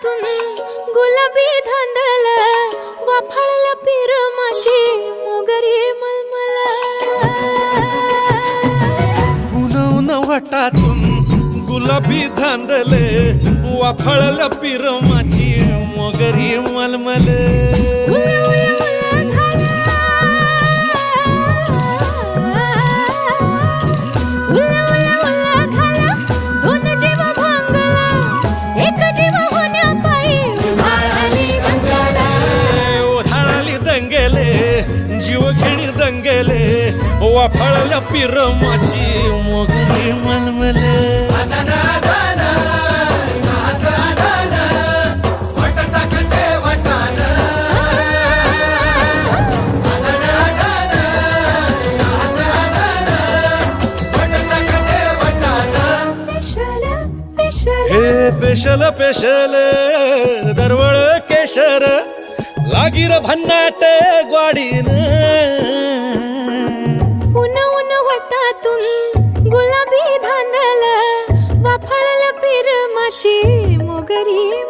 वटातून गुलाबी धांदल वाफाळला पिरमाची मोगरी मलमल उन उन वटातून गुलाबी धांदले वाफाळला पिरमाची मोगरी मलमल जीवघेणी दंगेले वाफाळल्या पिरमाची मोगरी मलमले हे पेशल पेशल दरवळ केशर लागीर भन्नाट ग्वाडीन उन उन वटातून गुलाबी धांदल वाफाळला पिरमाची मोगरी